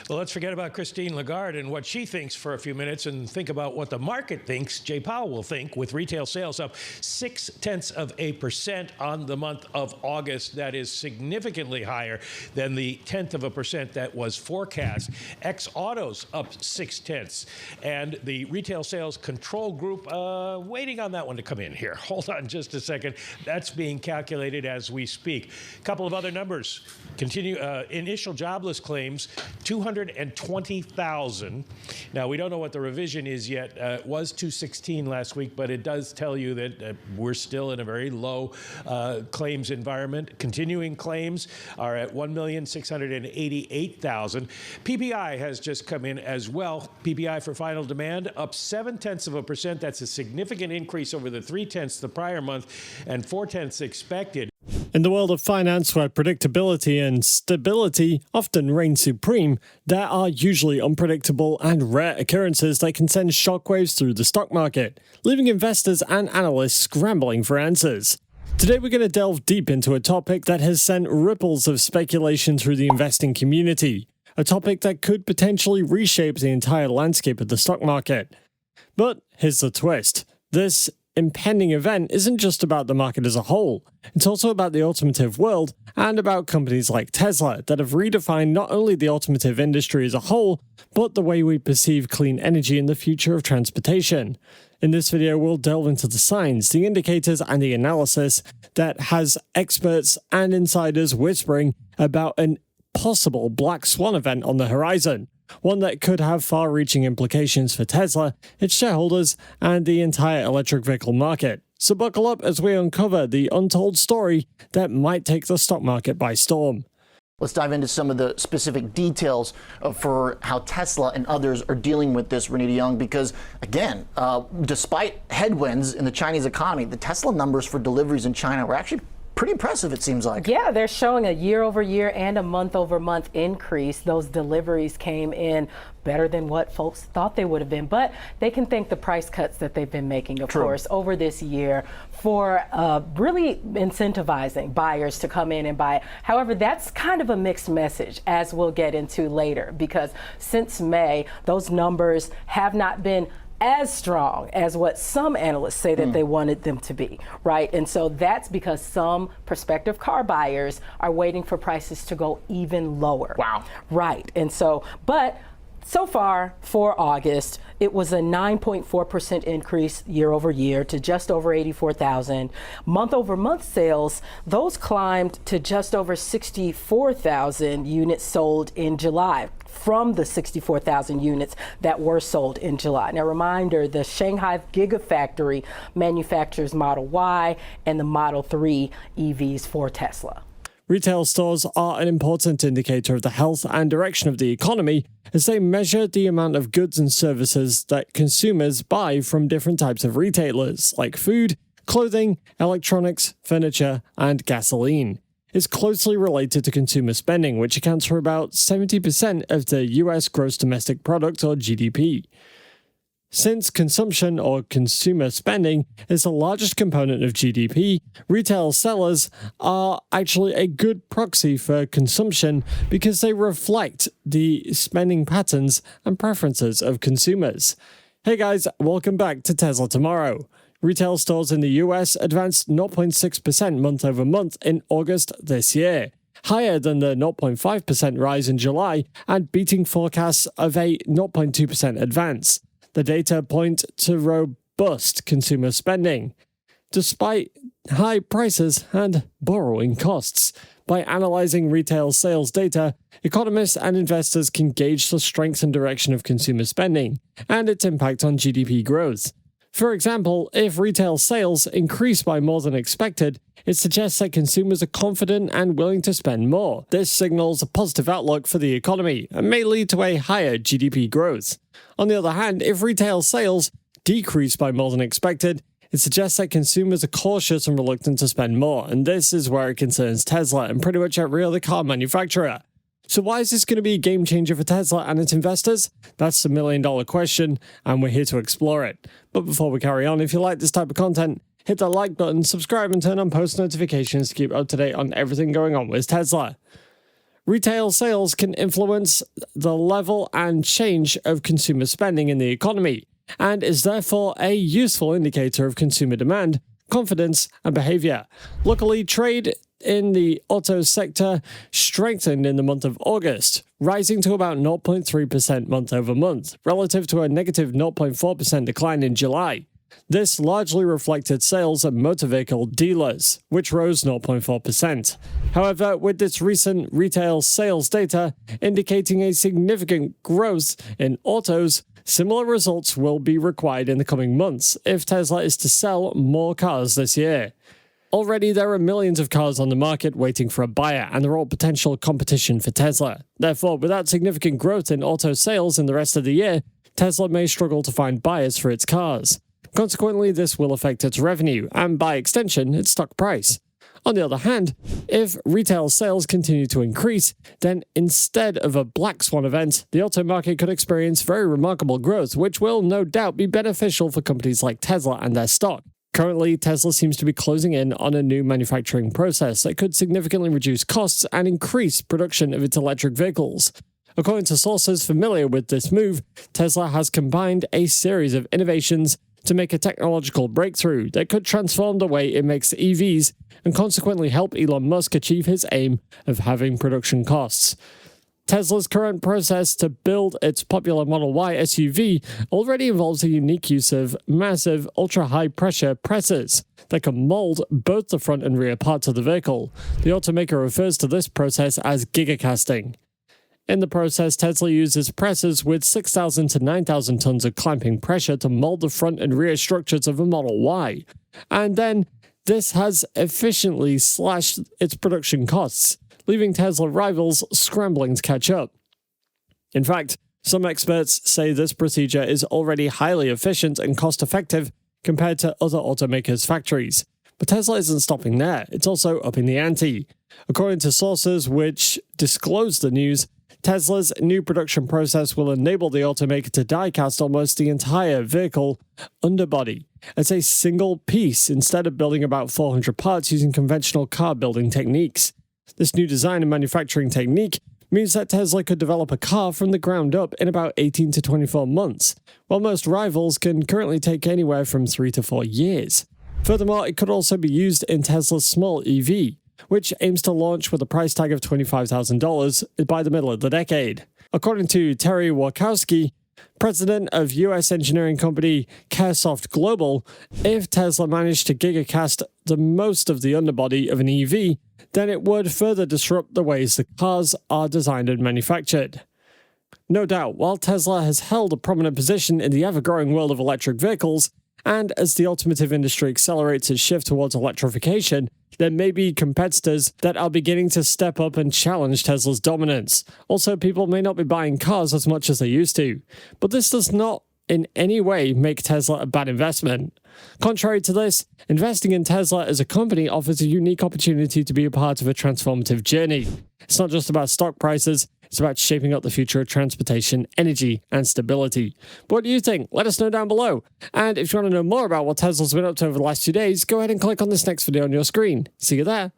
Well, let's forget about Christine Lagarde and what she thinks for a few minutes and think about what the market thinks Jay Powell will think, with retail sales up 0.6% on the month of August. That is significantly higher than the 0.1% that was forecast. Ex-autos up 0.6. And the retail sales control group, waiting on that one to come in here. Hold on just a second. That's being calculated as we speak. A couple of other numbers. Initial jobless claims, 220,000. Now, we don't know what the revision is yet. It was 216 last week, but it does tell you that we're still in a very low claims environment. Continuing claims are at 1,688,000. PPI has just come in as well. PPI for final demand up 0.7%. That's a significant increase over the 0.3 the prior month and 0.4 expected. In the world of finance, where predictability and stability often reign supreme, there are usually unpredictable and rare occurrences that can send shockwaves through the stock market, leaving investors and analysts scrambling for answers. Today we're going to delve deep into a topic that has sent ripples of speculation through the investing community, a topic that could potentially reshape the entire landscape of the stock market. But here's the twist. This impending event isn't just about the market as a whole. It's also about the automotive world and about companies like Tesla that have redefined not only the automotive industry as a whole, but the way we perceive clean energy in the future of transportation. In this video, we'll delve into the signs, the indicators, and the analysis that has experts and insiders whispering about an possible black swan event on the horizon. One that could have far-reaching implications for Tesla, its shareholders, and the entire electric vehicle market. So buckle up as we uncover the untold story that might take the stock market by storm. Let's dive into some of the specific details for how Tesla and others are dealing with this, Renita Young, because, again, despite headwinds in the Chinese economy, the Tesla numbers for deliveries in China were actually pretty impressive, it seems like. Yeah, they're showing a year-over-year and a month-over-month increase. Those deliveries came in better than what folks thought they would have been, but they can thank the price cuts that they've been making, of course, over this year for really incentivizing buyers to come in and buy. However, that's kind of a mixed message, as we'll get into later, because since May, those numbers have not been as strong as what some analysts say that they wanted them to be, right? And so that's because some prospective car buyers are waiting for prices to go even lower. Wow. Right. And so, but so far for August, it was a 9.4% increase year over year to just over 84,000. Month over month sales, those climbed to just over 64,000 units sold in July, from the 64,000 units that were sold in July. Now, reminder, the Shanghai Gigafactory manufactures Model Y and the Model 3 EVs for Tesla. Retail stores are an important indicator of the health and direction of the economy as they measure the amount of goods and services that consumers buy from different types of retailers, like food, clothing, electronics, furniture, and gasoline. Is closely related to consumer spending, which accounts for about 70% of the US gross domestic product, or GDP. Since consumption or consumer spending is the largest component of GDP, retail sellers are actually a good proxy for consumption because they reflect the spending patterns and preferences of consumers. Hey guys, welcome back to Tesla Tomorrow. Retail stores in the US advanced 0.6% month over month in August this year, higher than the 0.5% rise in July and beating forecasts of a 0.2% advance. The data point to robust consumer spending, despite high prices and borrowing costs. By analyzing retail sales data, economists and investors can gauge the strength and direction of consumer spending and its impact on GDP growth. For example, if retail sales increase by more than expected, it suggests that consumers are confident and willing to spend more. This signals a positive outlook for the economy and may lead to a higher GDP growth. On the other hand, if retail sales decrease by more than expected, it suggests that consumers are cautious and reluctant to spend more, and this is where it concerns Tesla and pretty much every other car manufacturer. So why is this going to be a game changer for Tesla and its investors? That's the million-dollar question, and we're here to explore it. But before we carry on, if you like this type of content, hit that like button, subscribe, and turn on post notifications to keep up to date on everything going on with Tesla. Retail sales can influence the level and change of consumer spending in the economy, and is therefore a useful indicator of consumer demand, confidence, and behavior. Luckily, trade in the auto sector strengthened in the month of August, rising to about 0.3% month over month, relative to a negative 0.4% decline in July. This largely reflected sales at motor vehicle dealers, which rose 0.4%. However, with this recent retail sales data indicating a significant growth in autos, similar results will be required in the coming months if Tesla is to sell more cars this year. Already, there are millions of cars on the market waiting for a buyer, and they're all potential competition for Tesla. Therefore, without significant growth in auto sales in the rest of the year, Tesla may struggle to find buyers for its cars. Consequently, this will affect its revenue, and by extension, its stock price. On the other hand, if retail sales continue to increase, then instead of a black swan event, the auto market could experience very remarkable growth, which will no doubt be beneficial for companies like Tesla and their stock. Currently, Tesla seems to be closing in on a new manufacturing process that could significantly reduce costs and increase production of its electric vehicles. According to sources familiar with this move, Tesla has combined a series of innovations to make a technological breakthrough that could transform the way it makes EVs and consequently help Elon Musk achieve his aim of halving production costs. Tesla's current process to build its popular Model Y SUV already involves a unique use of massive, ultra-high-pressure presses that can mold both the front and rear parts of the vehicle. The automaker refers to this process as gigacasting. In the process, Tesla uses presses with 6,000 to 9,000 tons of clamping pressure to mold the front and rear structures of a Model Y. And then, this has efficiently slashed its production costs, leaving Tesla rivals scrambling to catch up. In fact, some experts say this procedure is already highly efficient and cost-effective compared to other automakers' factories. But Tesla isn't stopping there, it's also upping the ante. According to sources which disclosed the news, Tesla's new production process will enable the automaker to die-cast almost the entire vehicle underbody as a single piece instead of building about 400 parts using conventional car-building techniques. This new design and manufacturing technique means that Tesla could develop a car from the ground up in about 18 to 24 months, while most rivals can currently take anywhere from 3 to 4 years. Furthermore, it could also be used in Tesla's small EV, which aims to launch with a price tag of $25,000 by the middle of the decade. According to Terry Wachowski, president of US engineering company Caresoft Global, if Tesla managed to gigacast the most of the underbody of an EV, then it would further disrupt the ways the cars are designed and manufactured. No doubt, while Tesla has held a prominent position in the ever-growing world of electric vehicles, and as the automotive industry accelerates its shift towards electrification, there may be competitors that are beginning to step up and challenge Tesla's dominance. Also, people may not be buying cars as much as they used to. But this does not in any way make Tesla a bad investment. Contrary to this, investing in Tesla as a company offers a unique opportunity to be a part of a transformative journey. It's not just about stock prices, it's about shaping up the future of transportation, energy, and stability. But what do you think? Let us know down below. And if you want to know more about what Tesla's been up to over the last 2 days, go ahead and click on this next video on your screen. See you there.